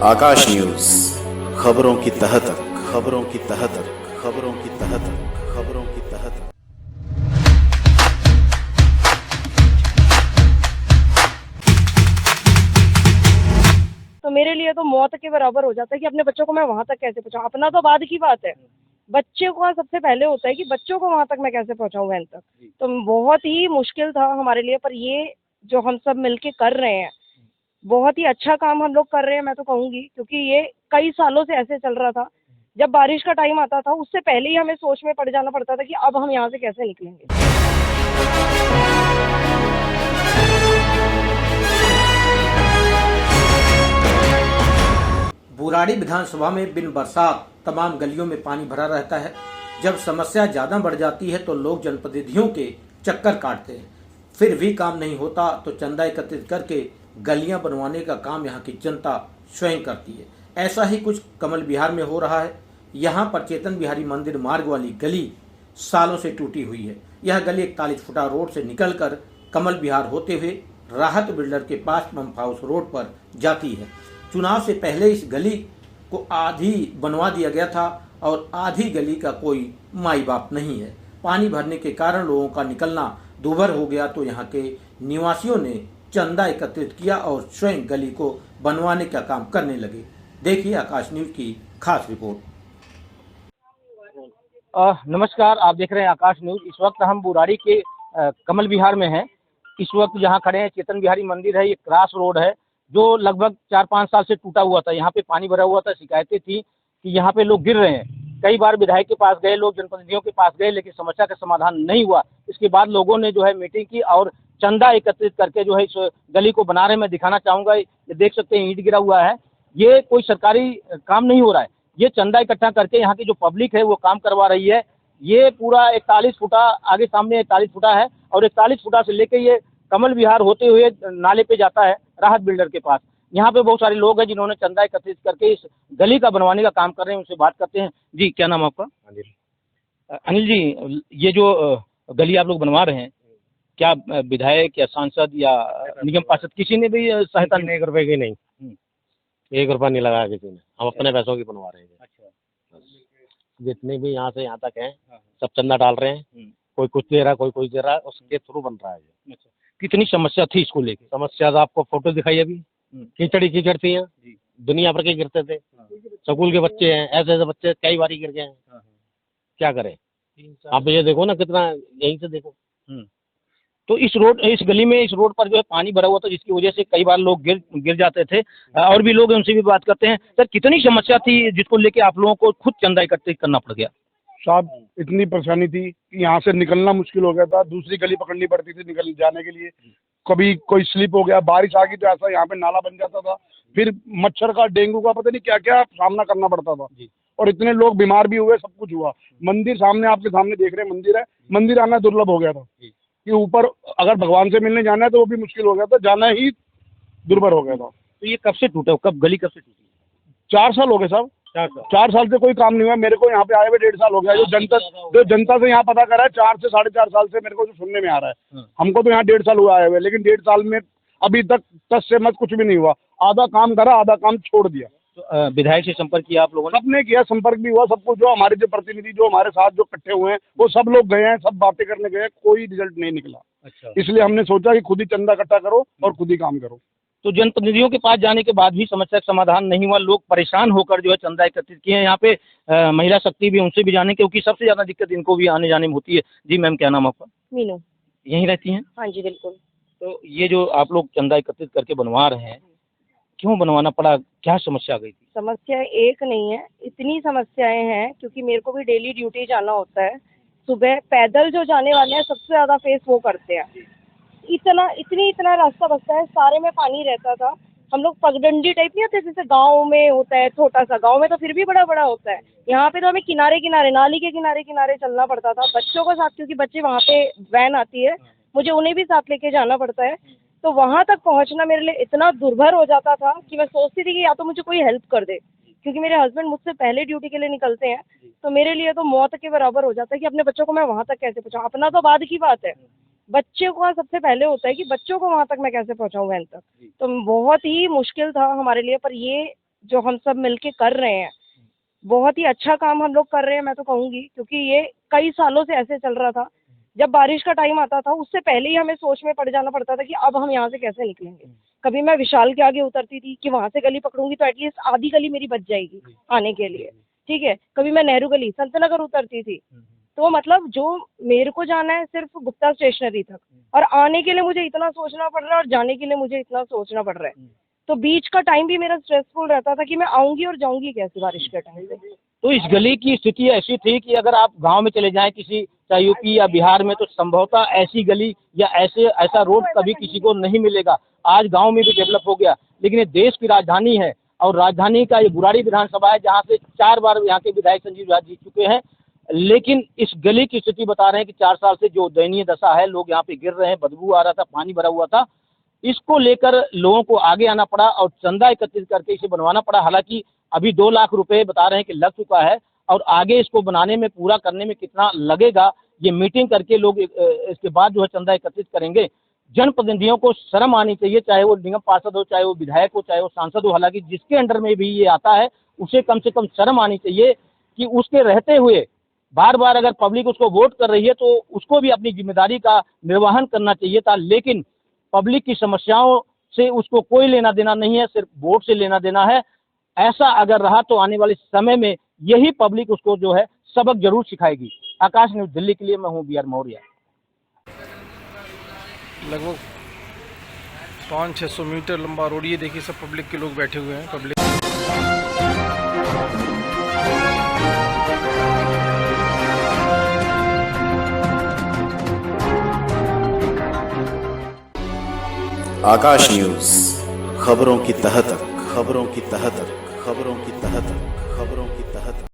आकाश news, खबरों की तह तक, खबरों की तह तक, खबरों की तह तक, खबरों की तह तक। तो मेरे लिए तो मौत के बराबर हो जाता है कि अपने बच्चों को मैं वहां तक कैसे पहुंचाऊं। अपना तो बाद की बात है, बच्चे को सबसे पहले होता है कि बच्चों को वहां तक मैं कैसे पहुंचाऊं वैन तक। तो बहुत ही मुश्किल था हमारे लिए, पर ये जो हम सब मिलके कर रहे हैं, बहुत ही अच्छा काम हम लोग कर रहे हैं, मैं तो कहूंगी, क्योंकि ये कई सालों से ऐसे चल रहा था। जब बारिश का टाइम आता था उससे पहले ही हमें सोच में पड़ जाना पड़ता था कि अब हम यहाँ से कैसे निकलेंगे। बुराड़ी विधानसभा में बिन बरसात तमाम गलियों में पानी भरा रहता है। जब समस्या ज्यादा बढ़ जाती है तो लोग जनप्रतिनिधियों के चक्कर काटते हैं, फिर भी काम नहीं होता तो चंदा एकत्रित करके गलियां बनवाने का काम यहां की जनता स्वयं करती है। ऐसा ही कुछ कमल विहार में हो रहा है। यहाँ पर चेतन बिहारी मंदिर मार्ग वाली गली सालों से टूटी हुई है। यह गली 41 फुटा रोड से निकलकर कमल विहार होते हुए राहत बिल्डर के पास पंप हाउस रोड पर जाती है। चुनाव से पहले इस गली को आधी बनवा दिया गया था और आधी गली का कोई माई बाप नहीं है। पानी भरने के कारण लोगों का निकलना दूभर हो गया तो यहाँ के निवासियों ने चंदा एकत्रित किया और स्वयं गली को बनवाने का काम करने लगे। देखिए आकाश न्यूज की खास रिपोर्ट। नमस्कार, आप देख रहे हैं आकाश न्यूज। इस वक्त हम बुराड़ी के कमल विहार में हैं। इस वक्त जहां खड़े हैं चेतन बिहारी मंदिर है। ये क्रॉस रोड है जो लगभग 4-5 साल से टूटा हुआ था। यहाँ पे पानी भरा हुआ था। शिकायतें थी कि यहाँ पे लोग गिर रहे हैं। कई बार विधायक के पास गए, लोग जनप्रतिनिधियों के पास गए, लेकिन समस्या का समाधान नहीं हुआ। इसके बाद लोगों ने जो है मीटिंग की और चंदा एकत्रित करके जो है इस गली को बना रहे हैं। मैं दिखाना चाहूंगा, ये देख सकते हैं ईंट गिरा हुआ है। ये कोई सरकारी काम नहीं हो रहा है, ये चंदा इकट्ठा करके यहाँ की जो पब्लिक है वो काम करवा रही है। ये पूरा 41 फुटा आगे सामने 41 फुटा है और 41 फुटा से लेके ये कमल विहार होते हुए नाले पे जाता है राहत बिल्डर के पास। यहाँ पे बहुत सारे लोग हैं जिन्होंने चंदा एकत्रित करके इस गली का बनवाने का काम कर रहे हैं। उनसे बात करते हैं। जी, क्या नाम आपका? अनिल जी, ये जो गली आप लोग बनवा रहे हैं, क्या विधायक या सांसद या निगम पार्षद किसी ने भी सहायता? 1 रुपए की नहीं, 1 रुपया नहीं लगाया किसी ने। हम अपने पैसों की बनवा रहे हैं। जितने भी यहाँ से यहाँ तक हैं सब चंदा डाल रहे हैं। कोई कुछ दे रहा, कोई कुछ दे रहा, उसके थ्रू बन रहा है ये। कितनी समस्या थी इसको लेके? समस्या तो आपको फोटो दिखाई अभी, कीचड़ ही कीचड़ थी यहाँ, दुनिया भर के गिरते थे। स्कूल के बच्चे हैं, ऐसे ऐसे बच्चे कई बार गिर गए हैं। क्या करें? आप ये देखो ना, कितना यहीं से देखो। तो इस गली में, इस रोड पर जो है पानी भरा हुआ था, जिसकी वजह से कई बार लोग गिर जाते थे। और भी लोग हैं, उनसे भी बात करते हैं। सर, कितनी समस्या थी जिसको लेके आप लोगों को खुद चंदा एकत्रित करना पड़ गया? साहब, इतनी परेशानी थी कि यहाँ से निकलना मुश्किल हो गया था। दूसरी गली पकड़नी पड़ती थी निकल जाने के लिए। कभी कोई स्लिप हो गया, बारिश आ गई तो ऐसा यहाँ पे नाला बन जाता था। फिर मच्छर का, डेंगू का, पता नहीं क्या क्या सामना करना पड़ता था। और इतने लोग बीमार भी हुए, सब कुछ हुआ। मंदिर सामने, आपके सामने देख रहे हैं मंदिर है, मंदिर आना दुर्लभ हो गया था कि ऊपर अगर भगवान से मिलने जाना है तो वो भी मुश्किल हो गया था, जाना ही दुर्भर हो गया था। तो ये कब से टूटा? गली कब से टूटी? 4 साल हो गए साहब। 4 साल से कोई काम नहीं हुआ। मेरे को यहाँ पे आए हुए 1.5 साल हो गया। जो जनता से यहाँ पता करा है, 4 से 4.5 साल से मेरे को जो सुनने में आ रहा है। हमको तो यहाँ 1.5 साल हुआ आए हुए, लेकिन 1.5 साल में अभी तक टस से मत कुछ भी नहीं हुआ। आधा काम करा, आधा काम छोड़ दिया। तो विधायक से संपर्क किया आप लोगों ने? सबने किया, संपर्क भी हुआ, सब कुछ। जो हमारे जो प्रतिनिधि जो हमारे साथ जो इकट्ठे हुए हैं वो सब लोग गए हैं, सब बातें करने गए, कोई रिजल्ट नहीं निकला। अच्छा। इसलिए हमने सोचा कि खुद ही चंदा इकट्ठा करो और खुद ही काम करो। तो जनप्रतिनिधियों के पास जाने के बाद भी समस्या का समाधान नहीं हुआ। लोग परेशान होकर जो है चंदा एकत्रित किए हैं। यहाँ पे महिला शक्ति भी, उनसे भी जाने, क्योंकि सबसे ज्यादा दिक्कत इनको भी आने जाने में होती है। जी मैम, क्या नाम आपका? मीनू। यहीं रहती हैं? हाँ जी, बिल्कुल। तो ये जो आप लोग चंदा एकत्रित करके बनवा रहे हैं, क्यों बनवाना पड़ा? क्या समस्या आ गई थी? समस्या एक नहीं है, इतनी समस्याएं हैं, क्योंकि मेरे को भी डेली ड्यूटी जाना होता है। सुबह पैदल जो जाने वाले हैं सबसे ज्यादा फेस वो करते हैं। इतना रास्ता बचता है, सारे में पानी रहता था। हम लोग पगडंडी टाइप नहीं होते जैसे गांव में होता है, छोटा सा गांव में तो फिर भी बड़ा बड़ा होता है। यहाँ पे तो हमें किनारे किनारे, नाली के किनारे किनारे चलना पड़ता था बच्चों को साथ, क्योंकि बच्चे वहाँ पे वैन आती है, मुझे उन्हें भी साथ लेके जाना पड़ता है। तो वहाँ तक पहुँचना मेरे लिए इतना दुर्भर हो जाता था कि मैं सोचती थी कि या तो मुझे कोई हेल्प कर दे, क्योंकि मेरे हस्बैंड मुझसे पहले ड्यूटी के लिए निकलते हैं। तो मेरे लिए तो मौत के बराबर हो जाता है कि अपने बच्चों को मैं वहाँ तक कैसे पहुँचाऊँ। अपना तो बाद की बात है, बच्चे को सबसे पहले होता है कि बच्चों को वहां तक मैं कैसे पहुंचाऊं वैन तक। तो बहुत ही मुश्किल था हमारे लिए, पर ये जो हम सब मिलके कर रहे हैं, बहुत ही अच्छा काम हम लोग कर रहे हैं, मैं तो कहूँगी, क्योंकि ये कई सालों से ऐसे चल रहा था। जब बारिश का टाइम आता था उससे पहले ही हमें सोच में पड़ जाना पड़ता था कि अब हम यहाँ से कैसे निकलेंगे। कभी मैं विशाल के आगे उतरती थी कि वहां से गली पकड़ूंगी तो एटलीस्ट आधी गली मेरी बच जाएगी आने के लिए, ठीक है। कभी मैं नेहरू गली, संतनगर उतरती थी, तो मतलब जो मेरे को जाना है सिर्फ गुप्ता स्टेशनरी तक, और आने के लिए मुझे इतना सोचना पड़ रहा है और जाने के लिए मुझे इतना सोचना पड़ रहा है। तो बीच का टाइम भी मेरा स्ट्रेसफुल रहता था कि मैं आऊंगी और जाऊंगी कैसे बारिश के टाइम पे। तो इस गली की स्थिति ऐसी थी कि अगर आप गांव में चले जाएं किसी, चाहे यूपी या बिहार में, तो संभवतः ऐसी गली या ऐसा रोड कभी किसी को नहीं मिलेगा। आज गांव में भी डेवलप हो गया, लेकिन ये देश की राजधानी है और राजधानी का ये बुराड़ी विधानसभा है, जहां से 4 बार यहाँ के विधायक संजीव झा जीत चुके हैं। लेकिन इस गली की स्थिति बता रहे हैं कि 4 साल से जो दयनीय दशा है, लोग यहाँ पे गिर रहे हैं, बदबू आ रहा था, पानी भरा हुआ था। इसको लेकर लोगों को आगे आना पड़ा और चंदा एकत्रित करके इसे बनवाना पड़ा। हालांकि अभी 2 लाख रुपए बता रहे हैं कि लग चुका है, और आगे इसको बनाने में, पूरा करने में कितना लगेगा, ये मीटिंग करके लोग इसके बाद जो है चंदा एकत्रित करेंगे। जनप्रतिनिधियों को शर्म आनी चाहिए, चाहे वो निगम पार्षद हो, चाहे वो विधायक हो, चाहे वो सांसद हो। हालांकि जिसके अंडर में भी ये आता है उसे कम से कम शर्म आनी चाहिए कि उसके रहते हुए बार बार अगर पब्लिक उसको वोट कर रही है तो उसको भी अपनी जिम्मेदारी का निर्वहन करना चाहिए था। लेकिन पब्लिक की समस्याओं से उसको कोई लेना देना नहीं है, सिर्फ वोट से लेना देना है। ऐसा अगर रहा तो आने वाले समय में यही पब्लिक उसको जो है सबक जरूर सिखाएगी। आकाश न्यूज दिल्ली के लिए मैं हूँ BR मौर्य। लगभग 500-600 मीटर लंबा रोड, ये देखिए सब पब्लिक के लोग बैठे हुए हैं। पब्लिक आकाश न्यूज, खबरों की तह तक, खबरों की तह तक, खबरों की तह तक, खबरों की